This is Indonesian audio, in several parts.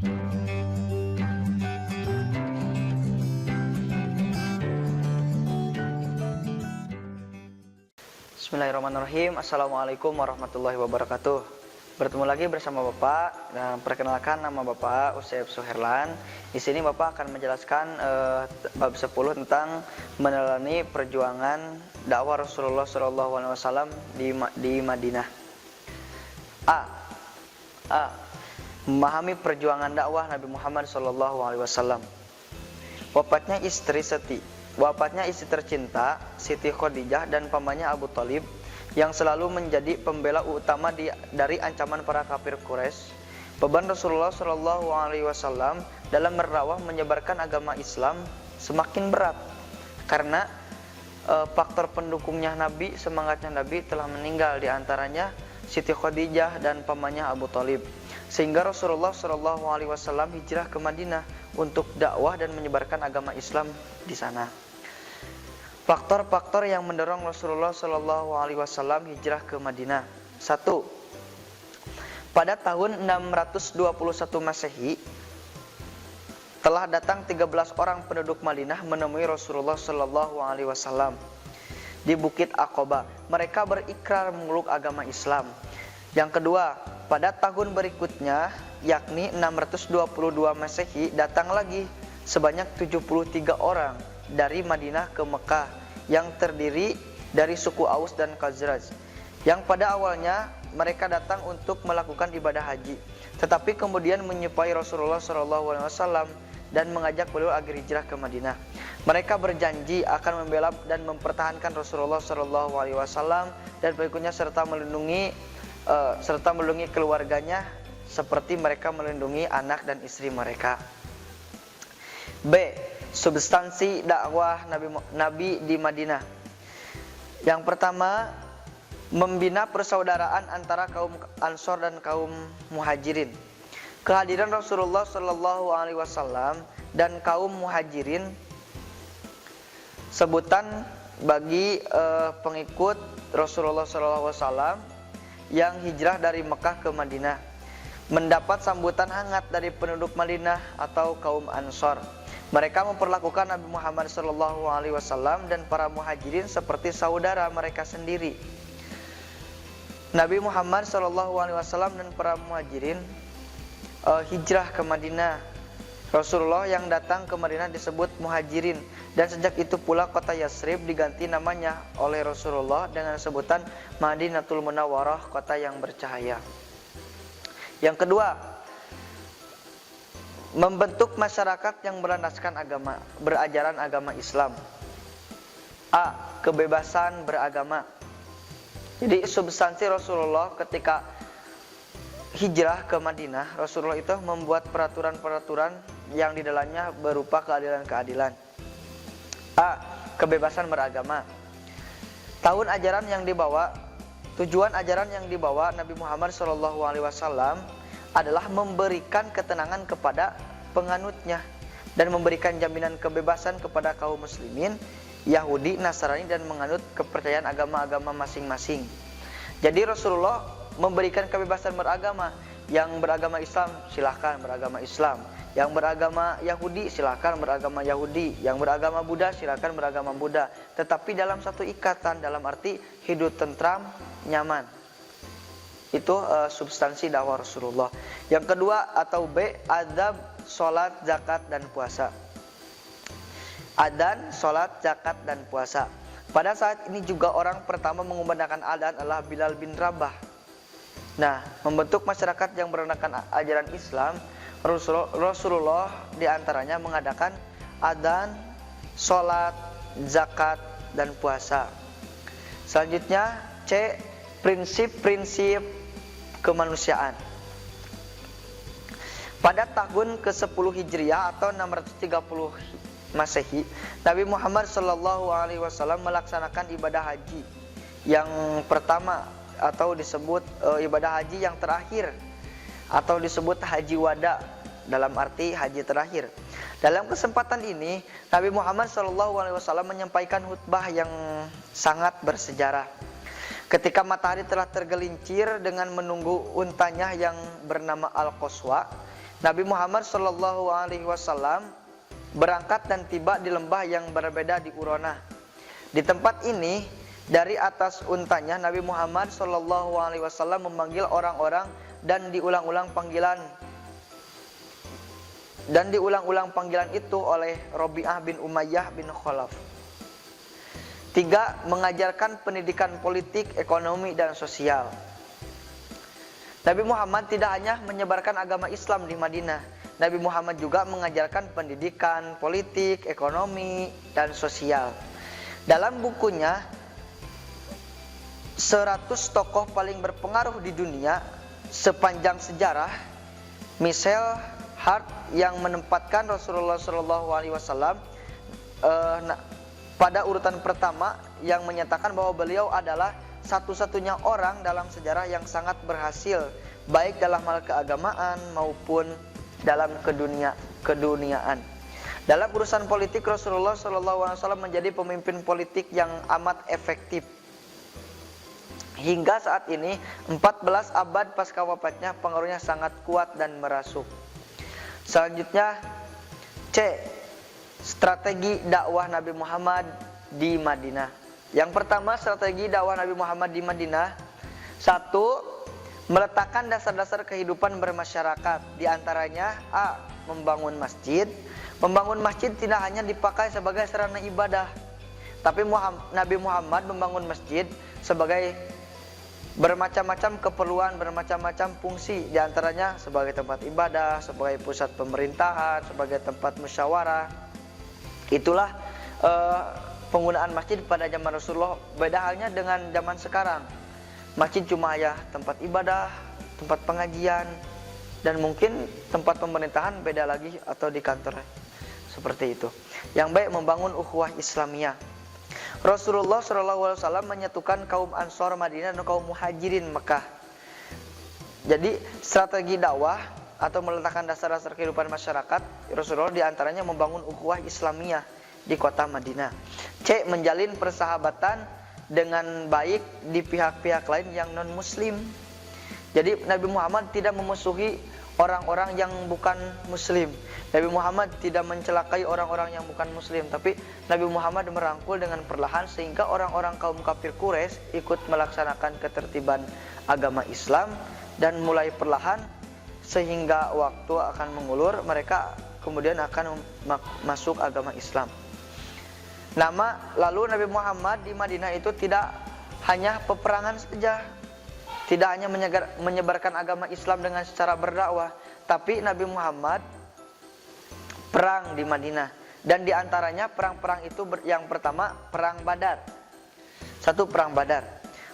Bismillahirrahmanirrahim. Assalamualaikum warahmatullahi wabarakatuh. Bertemu lagi bersama Bapak. Perkenalkan, nama Bapak Usaib Suherlan. Di sini Bapak akan menjelaskan bab 10 tentang meneladani perjuangan dakwah Rasulullah SAW di Madinah. A. Memahami perjuangan dakwah Nabi Muhammad SAW. Wafatnya istri tercinta Siti Khadijah dan pamannya Abu Thalib yang selalu menjadi pembela utama dari ancaman para kafir Quraisy. Beban Rasulullah SAW dalam berdakwah menyebarkan agama Islam semakin berat karena faktor pendukungnya Nabi, semangatnya Nabi telah meninggal, diantaranya Siti Khadijah dan pamannya Abu Thalib, sehingga Rasulullah SAW hijrah ke Madinah untuk dakwah dan menyebarkan agama Islam di sana. Faktor-faktor yang mendorong Rasulullah SAW hijrah ke Madinah. 1. Pada tahun 621 Masehi telah datang 13 orang penduduk Madinah menemui Rasulullah SAW di Bukit Aqabah. Mereka berikrar memeluk agama Islam. Yang kedua, pada tahun berikutnya, yakni 622 Masehi, datang lagi sebanyak 73 orang dari Madinah ke Mekah yang terdiri dari suku Aus dan Khazraj, yang pada awalnya mereka datang untuk melakukan ibadah haji, tetapi kemudian menyupai Rasulullah SAW dan mengajak beliau agar hijrah ke Madinah. Mereka berjanji akan membela dan mempertahankan Rasulullah SAW dan berikutnya serta melindungi keluarganya seperti mereka melindungi anak dan istri mereka. B. Substansi dakwah Nabi di Madinah. Yang pertama, membina persaudaraan antara kaum Ansor dan kaum Muhajirin. Kehadiran Rasulullah SAW dan kaum Muhajirin sebutan bagi pengikut Rasulullah SAW yang hijrah dari Mekah ke Madinah, mendapat sambutan hangat dari penduduk Madinah atau kaum Ansor. Mereka memperlakukan Nabi Muhammad SAW dan para Muhajirin seperti saudara mereka sendiri. Nabi Muhammad SAW dan para Muhajirin hijrah ke Madinah. Rasulullah yang datang ke Madinah disebut Muhajirin, dan sejak itu pula kota Yasrib diganti namanya oleh Rasulullah dengan sebutan Madinatul Munawwarah, kota yang bercahaya. Yang kedua, membentuk masyarakat yang berlandaskan berajaran agama Islam. A. Kebebasan beragama. Jadi substansi Rasulullah ketika hijrah ke Madinah, Rasulullah itu membuat peraturan-peraturan yang di dalamnya berupa keadilan-keadilan. A. Kebebasan beragama. Tujuan ajaran yang dibawa Nabi Muhammad SAW adalah memberikan ketenangan kepada penganutnya dan memberikan jaminan kebebasan kepada kaum muslimin, Yahudi, Nasrani, dan menganut kepercayaan agama-agama masing-masing. Jadi Rasulullah memberikan kebebasan beragama. Yang beragama Islam silahkan beragama Islam, yang beragama Yahudi silahkan beragama Yahudi, yang beragama Buddha silahkan beragama Buddha, tetapi dalam satu ikatan, dalam arti hidup tentram, nyaman. Itu substansi dakwah Rasulullah. Yang kedua atau B, adab, sholat, zakat, dan puasa. Adzan, sholat, zakat, dan puasa. Pada saat ini juga orang pertama mengumandangkan adzan adalah Bilal bin Rabah. Nah, membentuk masyarakat yang berlandaskan ajaran Islam, Rasulullah diantaranya mengadakan adzan, sholat, zakat, dan puasa. Selanjutnya C, prinsip-prinsip kemanusiaan. Pada tahun ke-10 Hijriah atau 630 Masehi, Nabi Muhammad SAW melaksanakan ibadah haji yang pertama, atau disebut ibadah haji yang terakhir, atau disebut haji wada, dalam arti haji terakhir. Dalam kesempatan ini, Nabi Muhammad SAW menyampaikan khutbah yang sangat bersejarah. Ketika matahari telah tergelincir dengan menunggu untanya yang bernama Al-Qaswa, Nabi Muhammad Shallallahu Alaihi Wasallam berangkat dan tiba di lembah yang berbeda di Urona. Di tempat ini, dari atas untanya Nabi Muhammad Shallallahu Alaihi Wasallam memanggil orang-orang dan diulang-ulang panggilan itu oleh Robi'ah bin Umayyah bin Khalaf. 3. Mengajarkan pendidikan politik, ekonomi, dan sosial. Nabi Muhammad tidak hanya menyebarkan agama Islam di Madinah. Nabi Muhammad juga mengajarkan pendidikan, politik, ekonomi, dan sosial. Dalam bukunya 100 tokoh paling berpengaruh di dunia sepanjang sejarah, Michel Hart yang menempatkan Rasulullah SAW pada urutan pertama, yang menyatakan bahwa beliau adalah satu-satunya orang dalam sejarah yang sangat berhasil, baik dalam hal keagamaan maupun dalam keduniaan. Dalam urusan politik, Rasulullah SAW menjadi pemimpin politik yang amat efektif. Hingga saat ini, 14 abad pasca wafatnya, pengaruhnya sangat kuat dan merasuk. Selanjutnya, C. Strategi dakwah Nabi Muhammad di Madinah. Yang pertama, strategi dakwah Nabi Muhammad di Madinah. 1. Meletakkan dasar-dasar kehidupan bermasyarakat. Di antaranya A. Membangun masjid. Membangun masjid tidak hanya dipakai sebagai sarana ibadah, tapi Nabi Muhammad membangun masjid sebagai bermacam-macam keperluan, bermacam-macam fungsi. Di antaranya sebagai tempat ibadah, sebagai pusat pemerintahan, sebagai tempat musyawarah. Itulah penggunaan masjid pada zaman Rasulullah. Beda halnya dengan zaman sekarang. Masjid cuma ya tempat ibadah, tempat pengajian, dan mungkin tempat pemerintahan beda lagi, atau di kantor. Seperti itu. Yang baik, membangun ukhuwah Islamiyah. Rasulullah SAW menyatukan kaum Ansor Madinah dan kaum Muhajirin Mekah. Jadi strategi dakwah atau meletakkan dasar-dasar kehidupan masyarakat, Rasulullah diantaranya membangun ukhuwah Islamiyah di kota Madinah. C. Menjalin persahabatan dengan baik di pihak-pihak lain yang non-muslim. Jadi Nabi Muhammad tidak memusuhi orang-orang yang bukan muslim. Nabi Muhammad tidak mencelakai orang-orang yang bukan muslim, tapi Nabi Muhammad merangkul dengan perlahan sehingga orang-orang kaum kafir Quraisy ikut melaksanakan ketertiban agama Islam, dan mulai perlahan sehingga waktu akan mengulur, mereka kemudian akan masuk agama Islam. Lalu Nabi Muhammad di Madinah itu tidak hanya peperangan saja, tidak hanya menyebarkan agama Islam dengan secara berdakwah, tapi Nabi Muhammad perang di Madinah. Dan diantaranya perang-perang itu yang pertama, Perang Badar. 1. Perang Badar.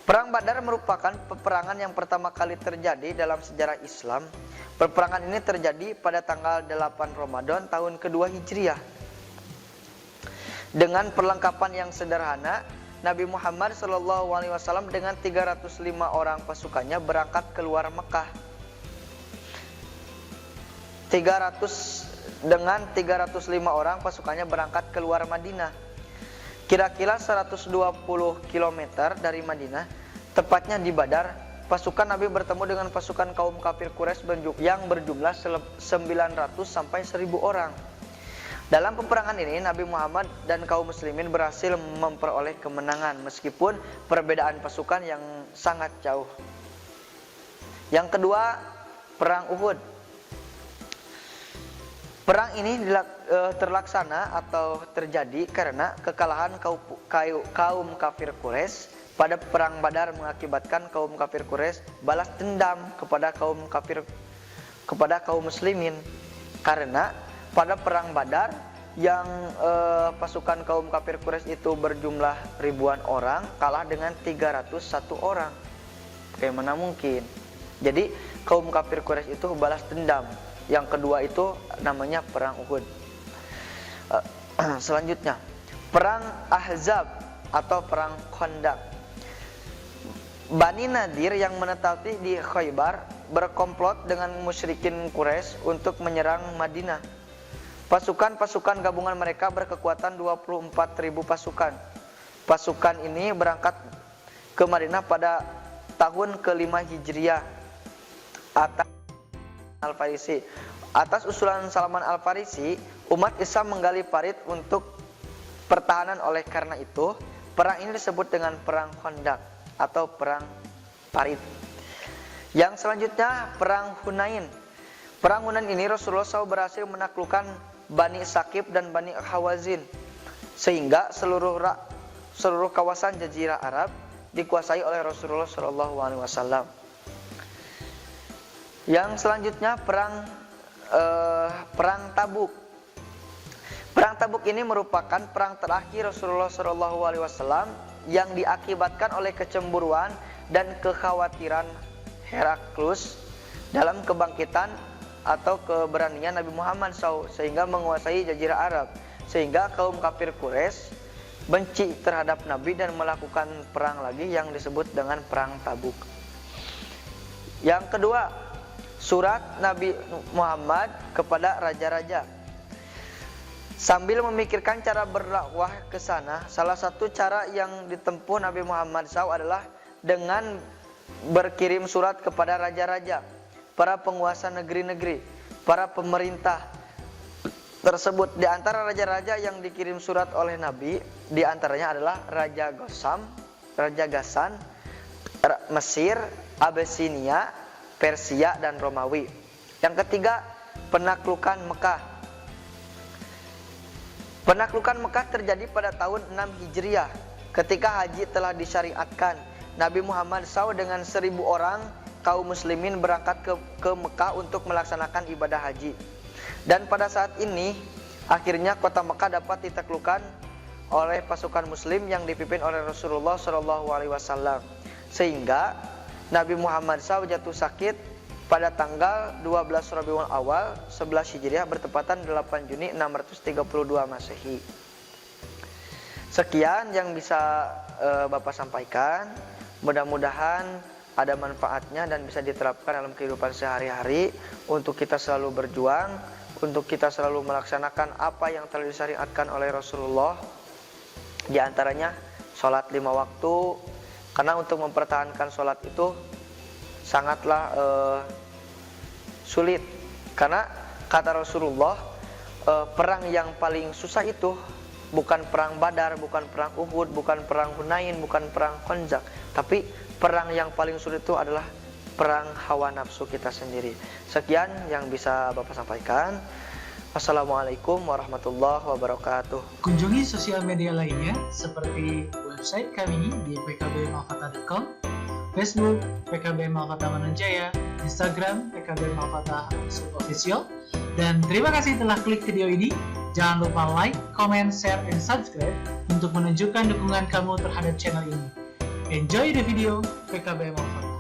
Perang Badar merupakan peperangan yang pertama kali terjadi dalam sejarah Islam. Peperangan ini terjadi pada tanggal 8 Ramadan tahun kedua Hijriah. Dengan perlengkapan yang sederhana, Nabi Muhammad SAW dengan 305 orang pasukannya berangkat keluar Mekah. 305 orang pasukannya berangkat keluar Madinah. Kira-kira 120 km dari Madinah, tepatnya di Badar, pasukan Nabi bertemu dengan pasukan kaum kafir Quraisy yang berjumlah 900 sampai 1000 orang. Dalam peperangan ini, Nabi Muhammad dan kaum muslimin berhasil memperoleh kemenangan meskipun perbedaan pasukan yang sangat jauh. Yang kedua, Perang Uhud. Perang ini terlaksana atau terjadi karena kekalahan kaum kafir Quraisy pada Perang Badar mengakibatkan kaum kafir Quraisy balas dendam kepada kaum muslimin. Karena pada Perang Badar yang pasukan kaum kafir Quraisy itu berjumlah ribuan orang kalah dengan 301 orang. Bagaimana mungkin? Jadi kaum kafir Quraisy itu balas dendam. Yang kedua itu namanya Perang Uhud. Selanjutnya, Perang Ahzab atau Perang Khandaq. Bani Nadir yang menetap di Khaybar berkomplot dengan musyrikin Quraisy untuk menyerang Madinah. Pasukan-pasukan gabungan mereka berkekuatan 24.000 pasukan. Pasukan ini berangkat ke Madinah pada tahun ke-5 Hijriah. Al-Farisi. Atas usulan Salman Al-Farisi, umat Islam menggali parit untuk pertahanan. Oleh karena itu, perang ini disebut dengan Perang Khandaq atau Perang Parit. Yang selanjutnya, Perang Hunain. Perang Hunain ini Rasulullah SAW berhasil menaklukkan Bani Saqif dan Bani Hawazin, sehingga seluruh kawasan Jazirah Arab dikuasai oleh Rasulullah SAW. Yang selanjutnya, Perang Tabuk. Perang Tabuk ini merupakan perang terakhir Rasulullah SAW yang diakibatkan oleh kecemburuan dan kekhawatiran Heraklus dalam kebangkitan atau keberanian Nabi Muhammad SAW sehingga menguasai Jazirah Arab, sehingga kaum kafir Quraisy benci terhadap Nabi dan melakukan perang lagi yang disebut dengan Perang Tabuk. Yang kedua, surat Nabi Muhammad kepada raja-raja. Sambil memikirkan cara berdakwah ke sana, salah satu cara yang ditempuh Nabi Muhammad SAW adalah dengan berkirim surat kepada raja-raja, para penguasa negeri-negeri, para pemerintah tersebut. Di antara raja-raja yang dikirim surat oleh Nabi, di antaranya adalah Raja Ghassan, Mesir, Abyssinia, Persia, dan Romawi. Yang ketiga, penaklukan Mekah. Penaklukan Mekah terjadi pada tahun 6 Hijriah. Ketika haji telah disyariatkan, Nabi Muhammad SAW dengan 1.000 orang kaum muslimin berangkat ke Mekah untuk melaksanakan ibadah haji. Dan pada saat ini, akhirnya kota Mekah dapat ditaklukkan oleh pasukan muslim yang dipimpin oleh Rasulullah SAW. Sehingga Nabi Muhammad SAW jatuh sakit pada tanggal 12 Rabiul Awal 11 Hijriah bertepatan 8 Juni 632 Masehi. Sekian yang bisa Bapak sampaikan. Mudah-mudahan ada manfaatnya dan bisa diterapkan dalam kehidupan sehari-hari untuk kita selalu berjuang, untuk kita selalu melaksanakan apa yang telah disyariatkan oleh Rasulullah. Di antaranya sholat 5 waktu, karena untuk mempertahankan sholat itu sangatlah sulit. Karena kata Rasulullah, perang yang paling susah itu bukan perang Badar, bukan perang Uhud, bukan perang Hunain, bukan perang Khandaq, tapi perang yang paling sulit itu adalah perang hawa nafsu kita sendiri. Sekian yang bisa Bapak sampaikan. Assalamualaikum warahmatullahi wabarakatuh. Kunjungi sosial media lainnya seperti website kami di pkbmalkata.com, Facebook PKB Malkata Manunjaya, Instagram PKB Malkata _official. Dan terima kasih telah klik video ini. Jangan lupa like, comment, share, and subscribe untuk menunjukkan dukungan kamu terhadap channel ini. Enjoy the video, PKB Malkata.